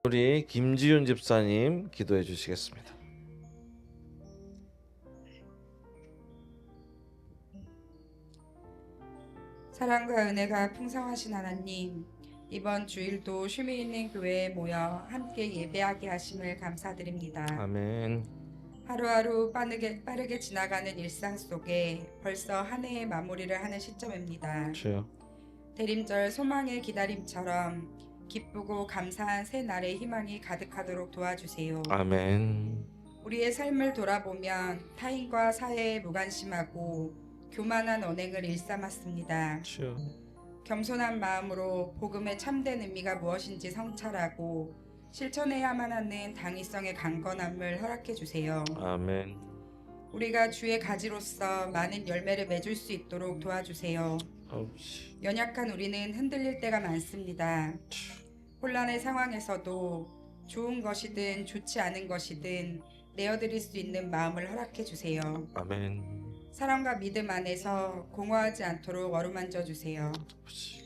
우리 김지윤 집사님 기도해 주시겠습니다. 사랑과 은혜가 풍성하신 하나님, 이번 주일도 쉼이 있는 교회에 모여 함께 예배하게 하심을 감사드립니다. 아멘. 하루하루 빠르게 지나가는 일상 속에 벌써 한 해의 마무리를 하는 시점입니다. 주여. 대림절 소망의 기다림처럼 기쁘고 감사한 새 날의 희망이 가득하도록 도와주세요. 아멘. 우리의 삶을 돌아보면 타인과 사회에 무관심하고 교만한 언행을 일삼았습니다. 주여. 겸손한 마음으로 복음의 참된 의미가 무엇인지 성찰하고 실천해야만 하는 당위성의 강건함을 허락해 주세요. 아멘. 우리가 주의 가지로서 많은 열매를 맺을 수 있도록 도와주세요. 아버지. 연약한 우리는 흔들릴 때가 많습니다. 혼란의 상황에서도 좋은 것이든 좋지 않은 것이든 내어드릴 수 있는 마음을 허락해 주세요. 아멘. 사랑과 믿음 안에서 공허하지 않도록 어루만져 주세요. 아버지.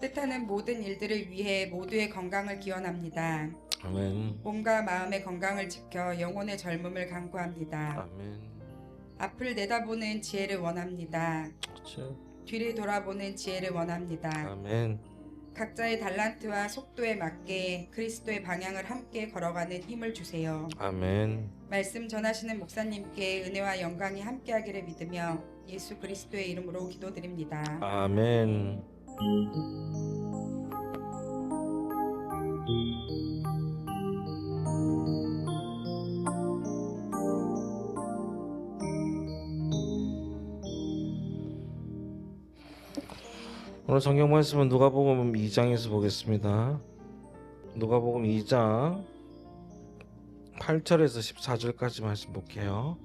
뜻하는 모든 일들을 위해 모두의 건강을 기원합니다. 아멘. 몸과 마음의 건강을 지켜 영혼의 젊음을 간구합니다. 아멘. 앞을 내다보는 지혜를 원합니다. 주여. 뒤를 돌아보는 지혜를 원합니다. 아멘. 각자의 달란트와 속도에 맞게 그리스도의 방향을 함께 걸어가는 힘을 주세요. 아멘. 말씀 전하시는 목사님께 은혜와 영광이 함께하기를 믿으며 예수 그리스도의 이름으로 기도드립니다. 아멘. 오늘 성경 말씀은 누가복음 2장에서 보겠습니다. 누가복음 2장 8절에서 14절까지 말씀 볼게요.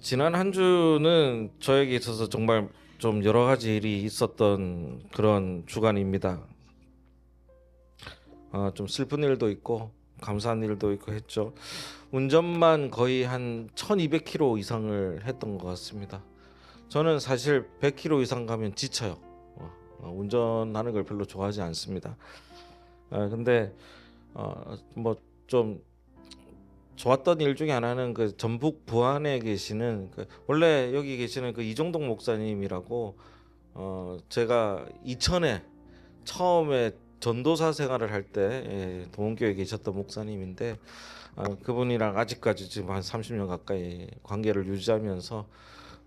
지난 한 주는 저에게 있어서 정말 좀 여러 가지 일이 있었던 그런 주간입니다. 좀 슬픈 일도 있고 감사한 일도 있고 했죠. 운전만 거의 한 1200km 이상을 했던 것 같습니다. 저는 사실 100km 이상 가면 지쳐요. 운전하는 걸 별로 좋아하지 않습니다. 근데 뭐 좀 좋았던 일 중에 하나는 그 전북 부안에 계시는 원래 여기 계시는 그 이종동 목사님이라고 제가 이천에 처음에 전도사 생활을 할 때 동원교회에 계셨던 목사님인데 그분이랑 아직까지 지금 한 30년 가까이 관계를 유지하면서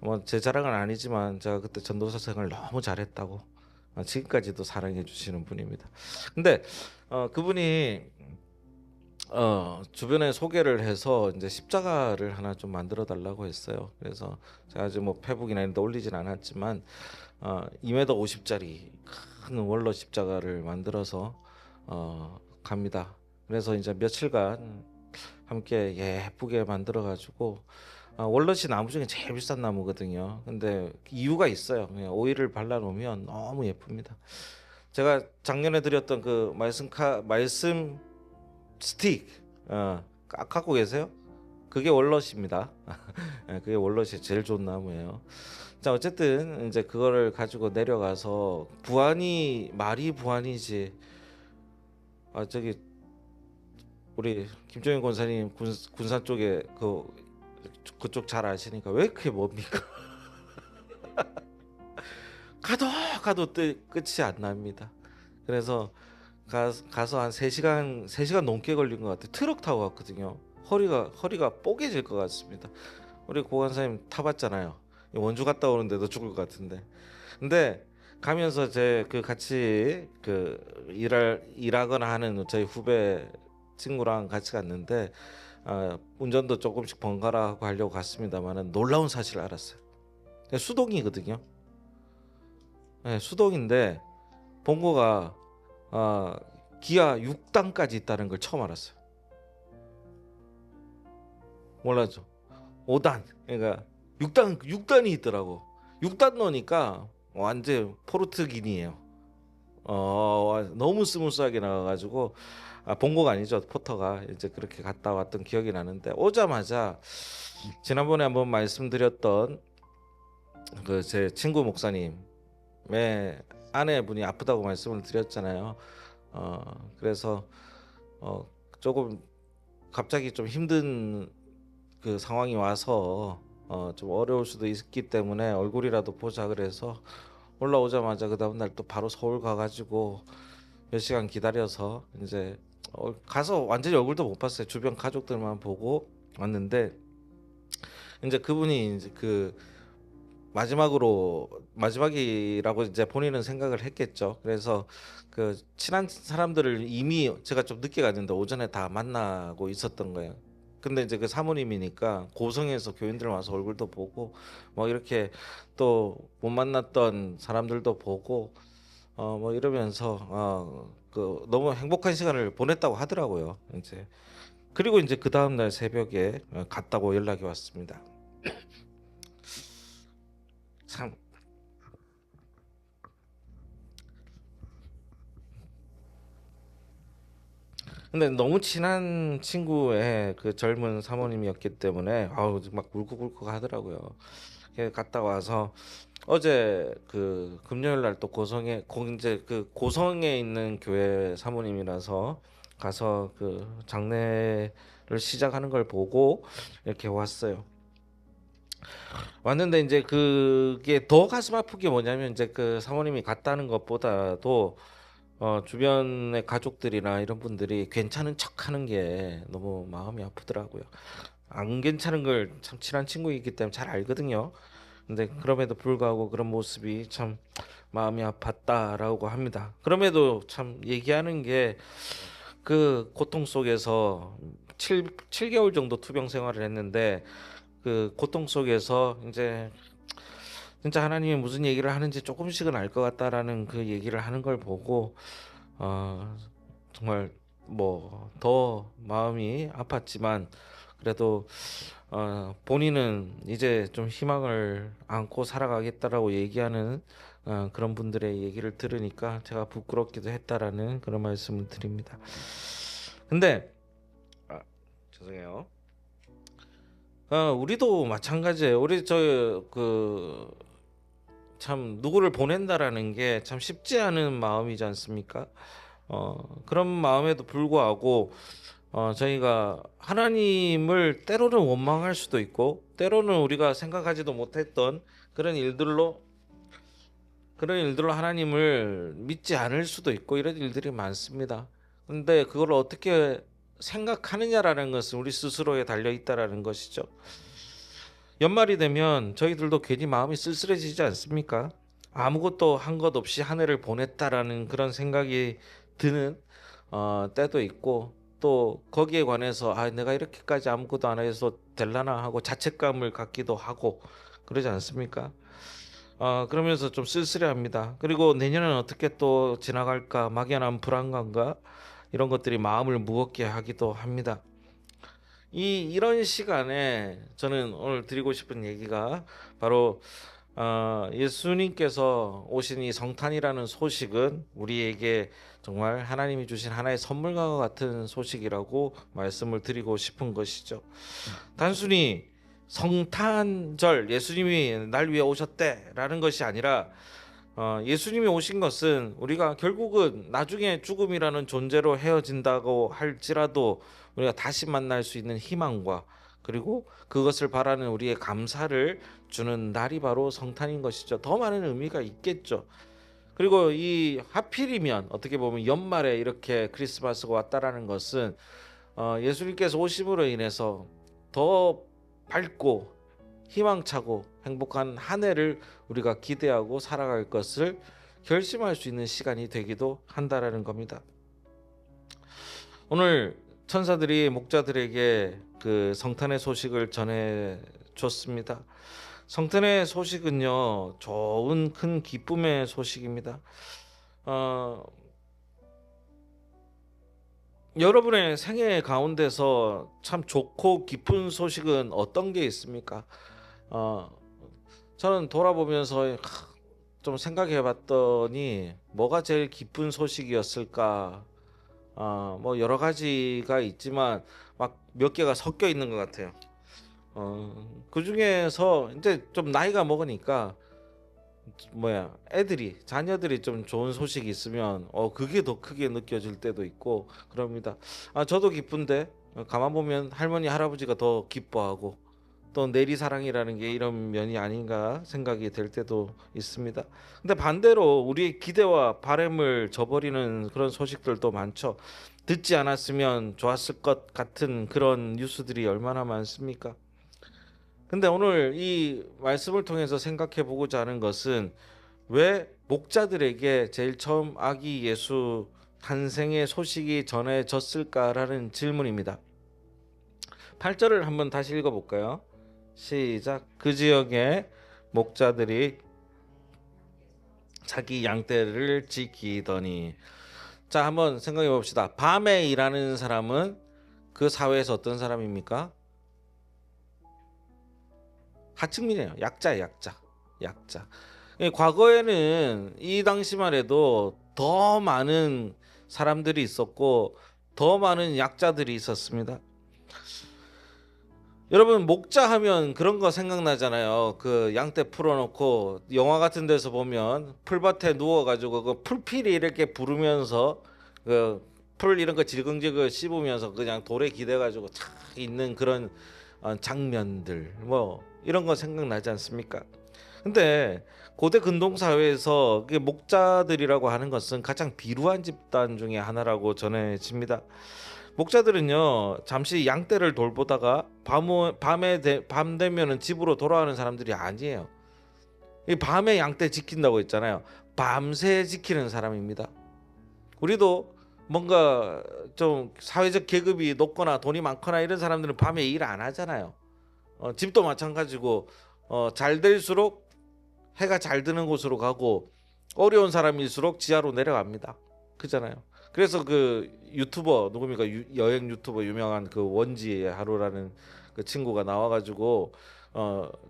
뭐 제 자랑은 아니지만 제가 그때 전도사 생활 너무 잘했다고 지금까지도 사랑해 주시는 분입니다. 근데 그분이 주변에 소개를 해서 이제 십자가를 하나 좀 만들어 달라고 했어요. 그래서 제가 아직 뭐 페북이나 이런 데 올리진 않았지만 2m 50짜리 큰 원로 십자가를 만들어서 갑니다. 그래서 이제 며칠간 함께 예쁘게 만들어 가지고 월넛이 나무 중에 제일 비싼 나무거든요. 근데 이유가 있어요. 그냥 오일을 발라 놓으면 너무 예쁩니다. 제가 작년에 드렸던 그 말씀 스틱 갖고 계세요? 그게 월넛입니다. 그게 월넛이 제일 좋은 나무예요. 자, 어쨌든 이제 그거를 가지고 내려가서 부안이 말이 부안이지. 저기 우리 김종인 권사님 군산 쪽에 그쪽 잘 아시니까 왜 그게 뭡니까? 가도 끝이 안 납니다. 그래서 가서 한 3시간 넘게 걸린 것 같아요. 트럭 타고 갔거든요. 허리가 뽀개질 것 같습니다. 우리 고관사님 타봤잖아요. 원주 갔다 오는데도 죽을 것 같은데. 근데 가면서 제 같이 일하거나 하는 저희 후배 친구랑 같이 갔는데 운전도 조금씩 번갈아 하고 하려고 갔습니다만은 놀라운 사실을 알았어요. 수동이거든요. 네, 수동인데 본거가 기아 6단까지 있다는 걸 처음 알았어요. 몰랐죠. 5단, 그러니까 6단이 있더라고. 6단 넣으니까 완전 포르투기니에요. 너무 스무스하게 나가가지고 본거가 아니죠. 포터가 이제 그렇게 갔다 왔던 기억이 나는데 오자마자 지난번에 한번 말씀드렸던 그 제 친구 목사님의 아내분이 아프다고 말씀을 드렸잖아요. 그래서 조금 갑자기 좀 힘든 그 상황이 와서 좀 어려울 수도 있기 때문에 얼굴이라도 보자 그래서 올라오자마자 그 다음 날 또 바로 서울 가가지고 몇 시간 기다려서 이제 가서 완전히 얼굴도 못 봤어요. 주변 가족들만 보고 왔는데 이제 그분이 이제 그 마지막이라고 이제 본인은 생각을 했겠죠. 그래서 그 친한 사람들을 이미 제가 좀 늦게 갔는데 오전에 다 만나고 있었던 거예요. 근데 이제 그 사모님이니까 고성에서 교인들 와서 얼굴도 보고 뭐 이렇게 또 못 만났던 사람들도 보고 뭐 이러면서 그 너무 행복한 시간을 보냈다고 하더라고요. 이제 그리고 이제 그 다음 날 새벽에 갔다고 연락이 왔습니다. 참 근데 너무 친한 친구의 그 젊은 사모님이었기 때문에 아우 막 울컥울컥 하더라고요. 갔다 와서 어제 그 금요일 날 또 이제 그 고성에 있는 교회 사모님이라서 가서 그 장례를 시작하는 걸 보고 이렇게 왔어요. 왔는데 이제 그게 더 가슴 아픈 게 뭐냐면 이제 그 사모님이 갔다는 것보다도 주변의 가족들이나 이런 분들이 괜찮은 척하는 게 너무 마음이 아프더라고요. 안 괜찮은 걸 참 친한 친구이기 때문에 잘 알거든요. 근데 그럼에도 불구하고 그런 모습이 참 마음이 아팠다라고 합니다. 그럼에도 참 얘기하는 게 그 고통 속에서 7개월 정도 투병 생활을 했는데 그 고통 속에서 이제 진짜 하나님이 무슨 얘기를 하는지 조금씩은 알 것 같다라는 그 얘기를 하는 걸 보고 정말 뭐 더 마음이 아팠지만 그래도 본인은 이제 좀 희망을 안고 살아가겠다라고 얘기하는 그런 분들의 얘기를 들으니까 제가 부끄럽기도 했다라는 그런 말씀을 드립니다. 근데 죄송해요. 우리도 마찬가지예요. 우리 저 그 참 누구를 보낸다라는 게 참 쉽지 않은 마음이지 않습니까? 그런 마음에도 불구하고 저희가 하나님을 때로는 원망할 수도 있고 때로는 우리가 생각하지도 못했던 그런 일들로 하나님을 믿지 않을 수도 있고 이런 일들이 많습니다. 근데 그걸 어떻게 생각하느냐라는 것은 우리 스스로에 달려 있다라는 것이죠. 연말이 되면 저희들도 괜히 마음이 쓸쓸해지지 않습니까? 아무것도 한 것 없이 한 해를 보냈다라는 그런 생각이 드는 때도 있고 또 거기에 관해서 내가 이렇게까지 아무것도 안 해서 될라나 하고 자책감을 갖기도 하고 그러지 않습니까? 그러면서 좀 쓸쓸해합니다. 그리고 내년은 어떻게 또 지나갈까 막연한 불안감과 이런 것들이 마음을 무겁게 하기도 합니다. 이런 시간에 저는 오늘 드리고 싶은 얘기가 바로 예수님께서 오신 이 성탄이라는 소식은 우리에게 정말 하나님이 주신 하나의 선물과 같은 소식이라고 말씀을 드리고 싶은 것이죠. 단순히 성탄절 예수님이 날 위해 오셨대라는 것이 아니라 예수님이 오신 것은 우리가 결국은 나중에 죽음이라는 존재로 헤어진다고 할지라도 우리가 다시 만날 수 있는 희망과 그리고 그것을 바라는 우리의 감사를 주는 날이 바로 성탄인 것이죠. 더 많은 의미가 있겠죠. 그리고 이 하필이면 어떻게 보면 연말에 이렇게 크리스마스가 왔다라는 것은 예수님께서 오심으로 인해서 더 밝고 희망차고 행복한 한 해를 우리가 기대하고 살아갈 것을 결심할 수 있는 시간이 되기도 한다라는 겁니다. 오늘 천사들이 목자들에게 그 성탄의 소식을 전해 줬습니다. 성탄의 소식은요, 좋은 큰 기쁨의 소식입니다. 여러분의 생애 가운데서 참 좋고 기쁜 소식은 어떤 게 있습니까? 저는 돌아보면서 좀 생각해 봤더니 뭐가 제일 기쁜 소식이었을까? 뭐 여러 가지가 있지만 막 몇 개가 섞여 있는 것 같아요. 그 중에서 이제 좀 나이가 먹으니까 자녀들이 좀 좋은 소식이 있으면 그게 더 크게 느껴질 때도 있고 그럽니다. 저도 기쁜데 가만 보면 할머니 할아버지가 더 기뻐하고 또 내리사랑이라는 게 이런 면이 아닌가 생각이 될 때도 있습니다. 근데 반대로 우리의 기대와 바램을 저버리는 그런 소식들도 많죠. 듣지 않았으면 좋았을 것 같은 그런 뉴스들이 얼마나 많습니까? 근데 오늘 이 말씀을 통해서 생각해 보고자 하는 것은 왜 목자들에게 제일 처음 아기 예수 탄생의 소식이 전해졌을까라는 질문입니다. 8절을 한번 다시 읽어 볼까요? 시작. 그 지역의 목자들이 자기 양떼를 지키더니. 자, 한번 생각해 봅시다. 밤에 일하는 사람은 그 사회에서 어떤 사람입니까? 하층민이에요. 약자. 과거에는 이 당시만 해도 더 많은 사람들이 있었고 더 많은 약자들이 있었습니다. 여러분, 목자 하면 그런 거 생각나잖아요. 그 양떼 풀어놓고 영화 같은 데서 보면 풀밭에 누워가지고 그 풀피리 이렇게 부르면서 그 풀 이런 거 질겅질겅 씹으면서 그냥 돌에 기대가지고 착 있는 그런 장면들 뭐 이런 거 생각나지 않습니까? 근데 고대 근동 사회에서 목자들이라고 하는 것은 가장 비루한 집단 중에 하나라고 전해집니다. 목자들은요 잠시 양떼를 돌보다가 밤 되면은 집으로 돌아가는 사람들이 아니에요. 이 밤에 양떼 지킨다고 했잖아요. 밤새 지키는 사람입니다. 우리도 뭔가 좀 사회적 계급이 높거나 돈이 많거나 이런 사람들은 밤에 일 안 하잖아요. 집도 마찬가지고 잘 될수록 해가 잘 드는 곳으로 가고 어려운 사람일수록 지하로 내려갑니다. 그잖아요. 그래서 그 유튜버 누굽니까? 여행 유튜버 유명한 그 원지의 하루라는 그 친구가 나와가지고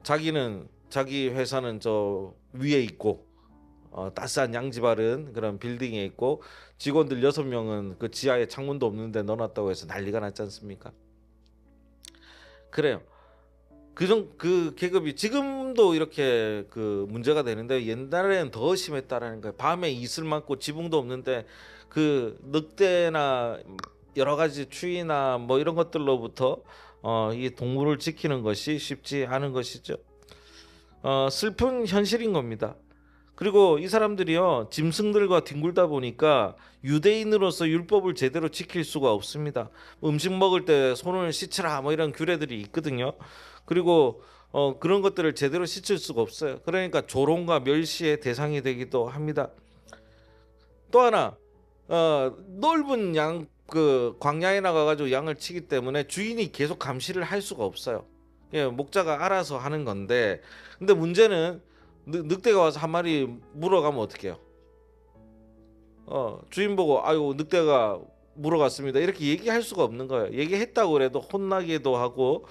자기는 자기 회사는 저 위에 있고 따스한 양지바른 그런 빌딩에 있고 직원들 6명은 그 지하에 창문도 없는데 넣어놨다고 해서 난리가 났지 않습니까? 그래요. 그 계급이 지금도 이렇게 그 문제가 되는데 옛날에는 더 심했다라는 거예요. 밤에 이슬 많고 지붕도 없는데 그 늑대나 여러 가지 추위나 뭐 이런 것들로부터 이 동물을 지키는 것이 쉽지 않은 것이죠. 슬픈 현실인 겁니다. 그리고 이 사람들이요 짐승들과 뒹굴다 보니까 유대인으로서 율법을 제대로 지킬 수가 없습니다. 음식 먹을 때 손을 씻으라 뭐 이런 규례들이 있거든요. 그리고 그런 것들을 제대로 씻을 수가 없어요. 그러니까 조롱과 멸시의 대상이 되기도 합니다. 또 하나 넓은 그 광야에 나가가지고 양을 치기 때문에 주인이 계속 감시를 할 수가 없어요. 목자가 알아서 하는 건데, 근데 문제는 늑대가 와서 한 마리 물어가면 어떡해요? 주인 보고 아유 늑대가 물어갔습니다 이렇게 얘기할 수가 없는 거예요. 얘기했다고 그래도 혼나기도 하고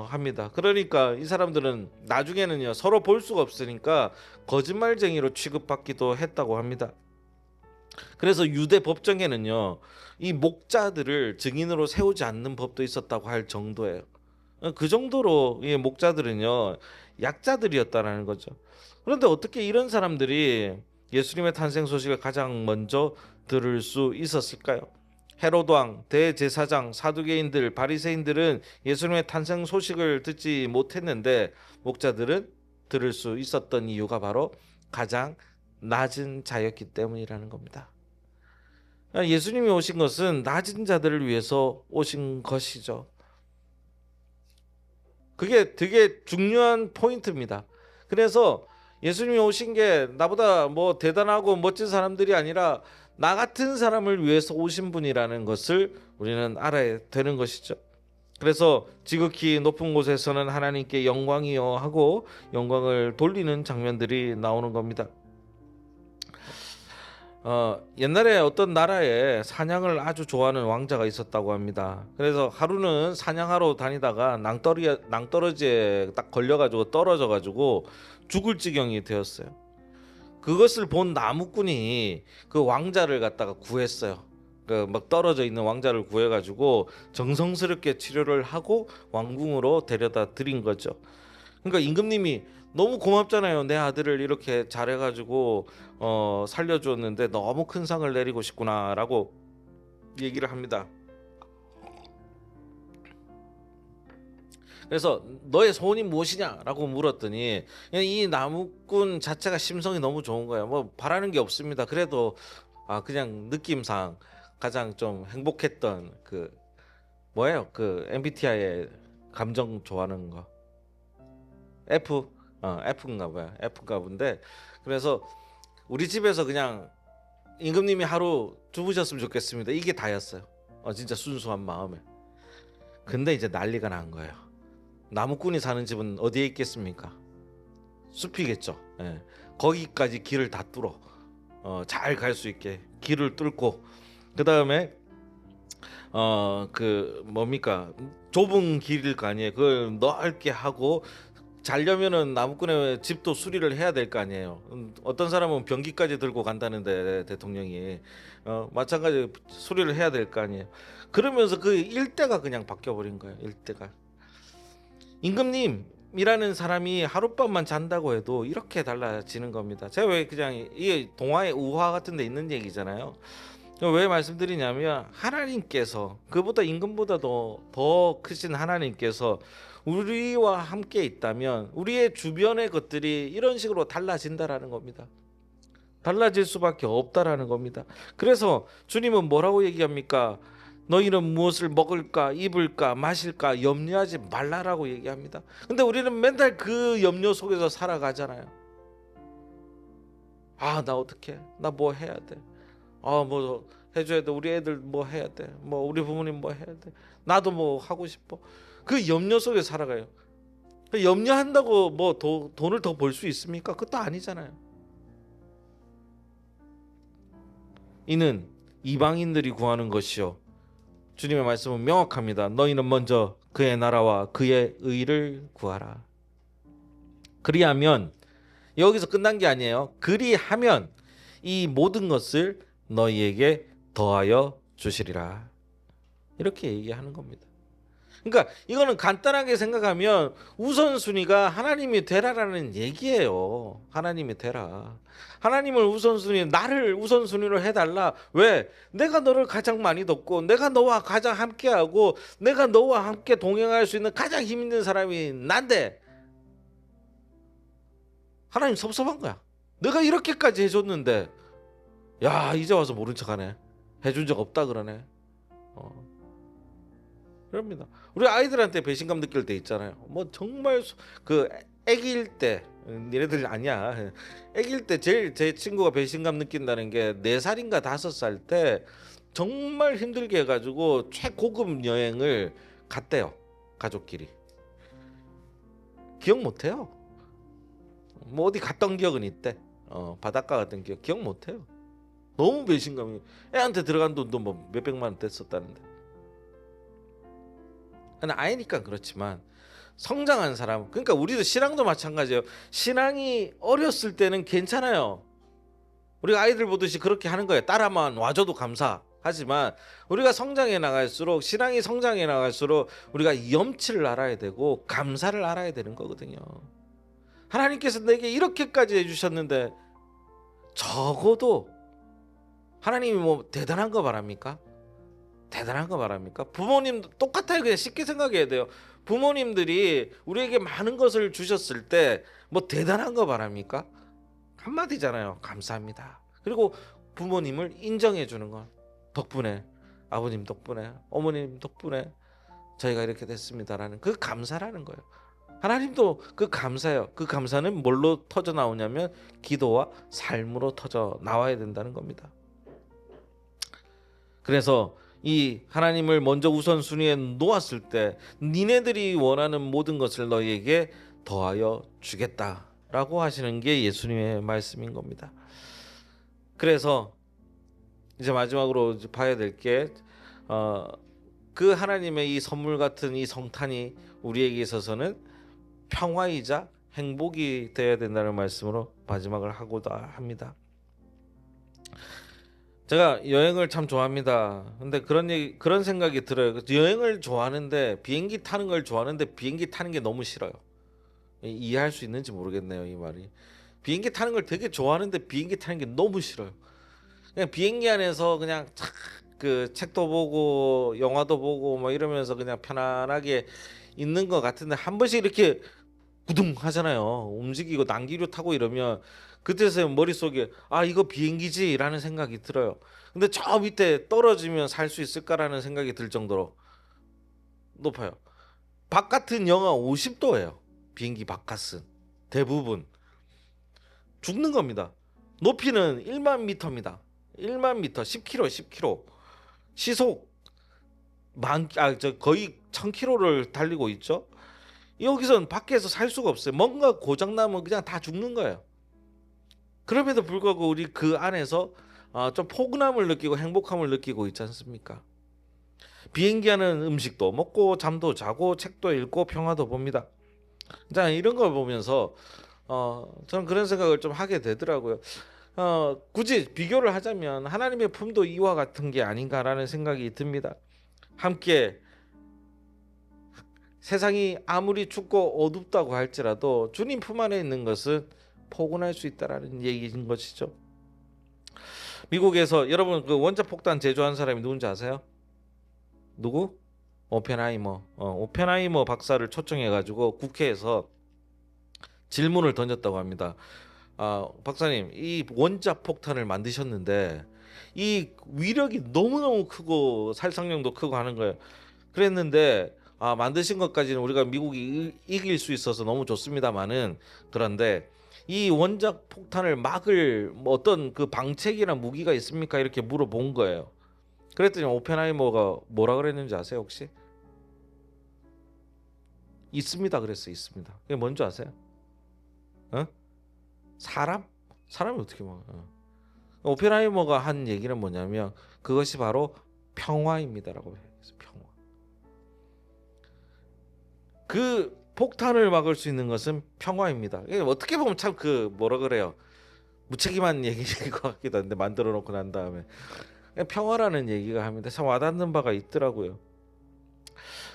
합니다. 그러니까 이 사람들은 나중에는요 서로 볼 수가 없으니까 거짓말쟁이로 취급받기도 했다고 합니다. 그래서 유대 법정에는요 이 목자들을 증인으로 세우지 않는 법도 있었다고 할 정도예요. 그 정도로 이 목자들은요 약자들이었다라는 거죠. 그런데 어떻게 이런 사람들이 예수님의 탄생 소식을 가장 먼저 들을 수 있었을까요? 헤로드 왕, 대제사장, 사두개인들, 바리새인들은 예수님의 탄생 소식을 듣지 못했는데 목자들은 들을 수 있었던 이유가 바로 가장 낮은 자였기 때문이라는 겁니다. 예수님이 오신 것은 낮은 자들을 위해서 오신 것이죠. 그게 되게 중요한 포인트입니다. 그래서 예수님이 오신 게 나보다 뭐 대단하고 멋진 사람들이 아니라 나 같은 사람을 위해서 오신 분이라는 것을 우리는 알아야 되는 것이죠. 그래서 지극히 높은 곳에서는 하나님께 영광이요 하고 영광을 돌리는 장면들이 나오는 겁니다. 옛날에 어떤 나라에 사냥을 아주 좋아하는 왕자가 있었다고 합니다. 그래서 하루는 사냥하러 다니다가 낭떠러지에 딱 걸려가지고 떨어져가지고 죽을 지경이 되었어요. 그것을 본 나무꾼이 그 왕자를 갖다가 구했어요. 그 막 떨어져 있는 왕자를 구해가지고 정성스럽게 치료를 하고 왕궁으로 데려다 드린 거죠. 그러니까 임금님이 너무 고맙잖아요. 내 아들을 이렇게 잘해가지고 살려주었는데 너무 큰 상을 내리고 싶구나라고 얘기를 합니다. 그래서 너의 소원이 무엇이냐라고 물었더니 그냥 이 나무꾼 자체가 심성이 너무 좋은 거예요. 뭐 바라는 게 없습니다. 그래도 그냥 느낌상 가장 좀 행복했던 그 뭐예요? 그 MBTI의 감정 좋아하는 거 F F인가 봐요. F인가 본데 그래서 우리 집에서 그냥 임금님이 하루 주무셨으면 좋겠습니다. 이게 다였어요. 진짜 순수한 마음에. 근데 이제 난리가 난 거예요. 나무꾼이 사는 집은 어디에 있겠습니까? 숲이겠죠. 예. 거기까지 길을 다 뚫어 잘 갈 수 있게 길을 뚫고 그 다음에 그 뭡니까 좁은 길일 거 아니에요. 그걸 넓게 하고 자려면은 나무꾼의 집도 수리를 해야 될 거 아니에요. 어떤 사람은 변기까지 들고 간다는데 대통령이 마찬가지 수리를 해야 될 거 아니에요. 그러면서 그 일대가 그냥 바뀌어 버린 거예요. 일대가. 임금님이라는 사람이 하룻밤만 잔다고 해도 이렇게 달라지는 겁니다. 제가 왜 그냥 이게 동화의 우화 같은 데 있는 얘기잖아요. 왜 말씀드리냐면 하나님께서 그보다 임금보다도 더 크신 하나님께서 우리와 함께 있다면 우리의 주변의 것들이 이런 식으로 달라진다라는 겁니다. 달라질 수밖에 없다라는 겁니다. 그래서 주님은 뭐라고 얘기합니까? 너희는 무엇을 먹을까 입을까 마실까 염려하지 말라라고 얘기합니다. 근데 우리는 맨날 그 염려 속에서 살아가잖아요. 나 어떡해? 나 뭐 해야 돼? 뭐 해줘야 돼. 우리 애들 뭐 해야 돼. 뭐 우리 부모님 뭐 해야 돼. 나도 뭐 하고 싶어. 그 염려 속에 살아가요. 염려한다고 뭐 돈을 더 벌 수 있습니까? 그것도 아니잖아요. 이는 이방인들이 구하는 것이요 주님의 말씀은 명확합니다. 너희는 먼저 그의 나라와 그의 의를 구하라. 그리하면 여기서 끝난 게 아니에요. 그리하면 이 모든 것을 너희에게 더하여 주시리라. 이렇게 얘기하는 겁니다. 그러니까 이거는 간단하게 생각하면 우선순위가 하나님이 되라라는 얘기예요. 하나님이 되라. 하나님을 우선순위, 나를 우선순위로 해달라. 왜? 내가 너를 가장 많이 돕고 내가 너와 가장 함께하고 내가 너와 함께 동행할 수 있는 가장 힘 있는 사람이 난데 하나님 섭섭한 거야. 내가 이렇게까지 해줬는데 야 이제 와서 모른 척하네. 해준 적 없다 그러네. 그럽니다. 우리 아이들한테 배신감 느낄 때 있잖아요. 뭐 정말 그 아기일 때 니네들 아니야. 아기일 때 제일 제 친구가 배신감 느낀다는 게 4살인가 5살 때 정말 힘들게 해가지고 최고급 여행을 갔대요. 가족끼리. 기억 못해요. 뭐 어디 갔던 기억은 있대. 바닷가 같은 기억 못해요. 너무 배신감이. 애한테 들어간 돈도 뭐 몇백만 원 됐었다는데. 아이니까 그렇지만 성장한 사람, 그러니까 우리도 신앙도 마찬가지예요. 신앙이 어렸을 때는 괜찮아요. 우리가 아이들 보듯이 그렇게 하는 거예요. 따라만 와줘도 감사하지만 우리가 성장해 나갈수록 신앙이 성장해 나갈수록 우리가 염치를 알아야 되고 감사를 알아야 되는 거거든요. 하나님께서 내게 이렇게까지 해주셨는데 적어도 하나님이 뭐 대단한 거 바랍니까? 대단한 거 말합니까? 부모님도 똑같아요. 그냥 쉽게 생각해야 돼요. 부모님들이 우리에게 많은 것을 주셨을 때 뭐 대단한 거 바랍니까? 한마디잖아요. 감사합니다. 그리고 부모님을 인정해 주는 건 덕분에 아버님 덕분에 어머님 덕분에 저희가 이렇게 됐습니다라는 그 감사라는 거예요. 하나님도 그 감사예요. 그 감사는 뭘로 터져 나오냐면 기도와 삶으로 터져 나와야 된다는 겁니다. 그래서 이 하나님을 먼저 우선순위에 놓았을 때 니네들이 원하는 모든 것을 너희에게 더하여 주겠다라고 하시는 게 예수님의 말씀인 겁니다. 그래서 이제 마지막으로 봐야 될 게 그 하나님의 이 선물 같은 이 성탄이 우리에게 있어서는 평화이자 행복이 되어야 된다는 말씀으로 마지막을 하고자 합니다. 제가 여행을 참 좋아합니다. 근데 그런 생각이 들어요. 여행을 좋아하는데 비행기 타는 걸 좋아하는데 비행기 타는 게 너무 싫어요. 이해할 수 있는지 모르겠네요, 이 말이. 비행기 타는 걸 되게 좋아하는데 비행기 타는 게 너무 싫어요. 그냥 비행기 안에서 그냥 착 그 책도 보고 영화도 보고 뭐 이러면서 그냥 편안하게 있는 것 같은데 한 번씩 이렇게 구둥 하잖아요. 움직이고 난기류 타고 이러면 그때서 머릿속에 아 이거 비행기지라는 생각이 들어요. 근데 저 밑에 떨어지면 살 수 있을까라는 생각이 들 정도로 높아요. 바깥은 영하 50도예요. 비행기 바깥은 대부분 죽는 겁니다. 높이는 1만 미터입니다. 1만 미터 10km 10km 시속 거의 1000km를 달리고 있죠. 여기선 밖에서 살 수가 없어요. 뭔가 고장 나면 그냥 다 죽는 거예요. 그럼에도 불구하고 우리 그 안에서 좀 포근함을 느끼고 행복함을 느끼고 있지 않습니까? 비행기 안은 음식도 먹고 잠도 자고 책도 읽고 평화도 봅니다. 자, 이런 걸 보면서 저는 그런 생각을 좀 하게 되더라고요. 굳이 비교를 하자면 하나님의 품도 이와 같은 게 아닌가라는 생각이 듭니다. 함께 세상이 아무리 춥고 어둡다고 할지라도 주님 품 안에 있는 것은 포근할 수 있다라는 얘기인 것이죠. 미국에서 여러분 그 원자 폭탄 제조한 사람이 누군지 아세요? 누구? 오펜하이머. 오펜하이머 박사를 초청해 가지고 국회에서 질문을 던졌다고 합니다. 박사님, 이 원자 폭탄을 만드셨는데 이 위력이 너무너무 크고 살상력도 크고 하는 거예요. 그랬는데 만드신 것까지는 우리가 미국이 이길 수 있어서 너무 좋습니다만은 그런데 이 원자 폭탄을 막을 뭐 어떤 그 방책이나 무기가 있습니까? 이렇게 물어본 거예요. 그랬더니 오펜하이머가 뭐라 그랬는지 아세요 혹시? 있습니다 그랬어요. 있습니다. 그게 뭔지 아세요? 어? 사람? 사람이 어떻게 막? 오펜하이머가 한 얘기는 뭐냐면 그것이 바로 평화입니다라고 해요. 평화. 그 폭탄을 막을 수 있는 것은 평화입니다. 이게 어떻게 보면 참 그 뭐라 그래요? 무책임한 얘기일 것 같기도 한데 만들어 놓고 난 다음에 평화라는 얘기가 합니다. 참 와닿는 바가 있더라고요.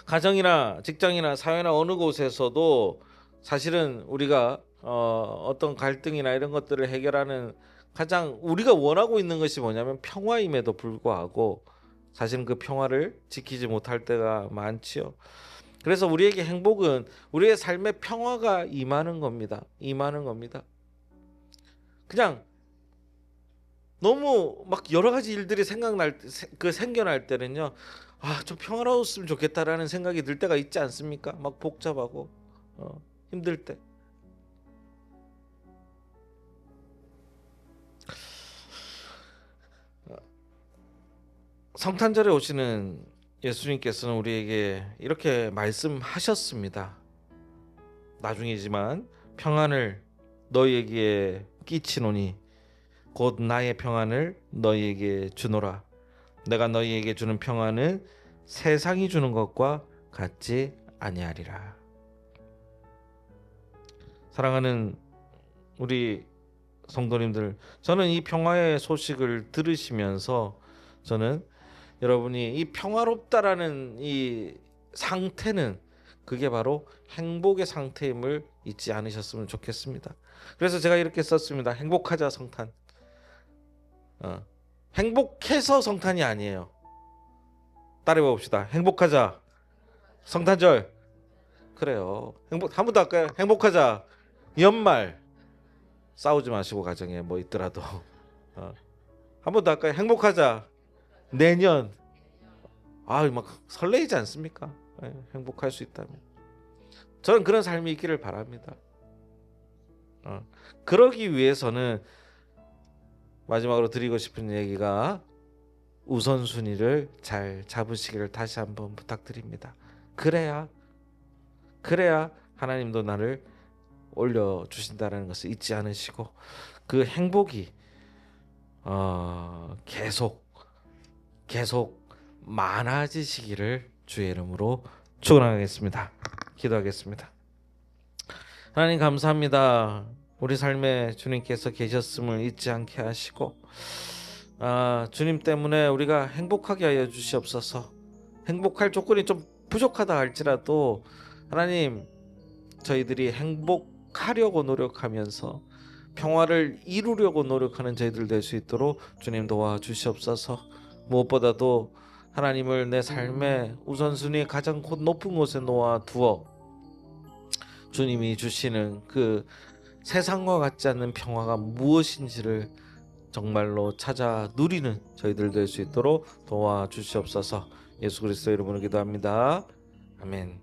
가정이나 직장이나 사회나 어느 곳에서도 사실은 우리가 어떤 갈등이나 이런 것들을 해결하는 가장 우리가 원하고 있는 것이 뭐냐면 평화임에도 불구하고 사실은 그 평화를 지키지 못할 때가 많지요. 그래서 우리에게 행복은 우리의 삶의 평화가 임하는 겁니다. 임하는 겁니다. 그냥 너무 막 여러 가지 일들이 생겨날 때는요. 좀 평화로웠으면 좋겠다라는 생각이 들 때가 있지 않습니까? 막 복잡하고 힘들 때. 성탄절에 오시는 예수님께서는 우리에게 이렇게 말씀하셨습니다. 나중이지만 평안을 너희에게 끼치노니 곧 나의 평안을 너희에게 주노라. 내가 너희에게 주는 평안은 세상이 주는 것과 같지 아니하리라. 사랑하는 우리 성도님들, 저는 이 평화의 소식을 들으시면서 저는 여러분이 이 평화롭다라는 이 상태는 그게 바로 행복의 상태임을 잊지 않으셨으면 좋겠습니다. 그래서 제가 이렇게 썼습니다. 행복하자 성탄. 행복해서 성탄이 아니에요. 따라해 봅시다. 행복하자 성탄절. 그래요. 한 번 더 할까요? 행복하자 연말. 싸우지 마시고 가정에 뭐 있더라도 한 번 더 할까요? 행복하자 내년. 막 설레이지 않습니까? 행복할 수 있다면 저는 그런 삶이 있기를 바랍니다. 그러기 위해서는 마지막으로 드리고 싶은 얘기가 우선순위를 잘 잡으시기를 다시 한번 부탁드립니다. 그래야 하나님도 나를 올려주신다는 것을 잊지 않으시고 그 행복이 계속 많아지시기를 주의 이름으로 축원하겠습니다. 기도하겠습니다. 하나님 감사합니다. 우리 삶에 주님께서 계셨음을 잊지 않게 하시고 주님 때문에 우리가 행복하게 하여 주시옵소서. 행복할 조건이 좀 부족하다 할지라도 하나님 저희들이 행복하려고 노력하면서 평화를 이루려고 노력하는 저희들 될 수 있도록 주님 도와주시옵소서. 무엇보다도 하나님을 내 삶의 우선순위에 가장 높은 곳에 놓아두어 주님이 주시는 그 세상과 같지 않는 평화가 무엇인지를 정말로 찾아 누리는 저희들 될 수 있도록 도와주시옵소서. 예수 그리스도 이름으로 기도합니다. 아멘.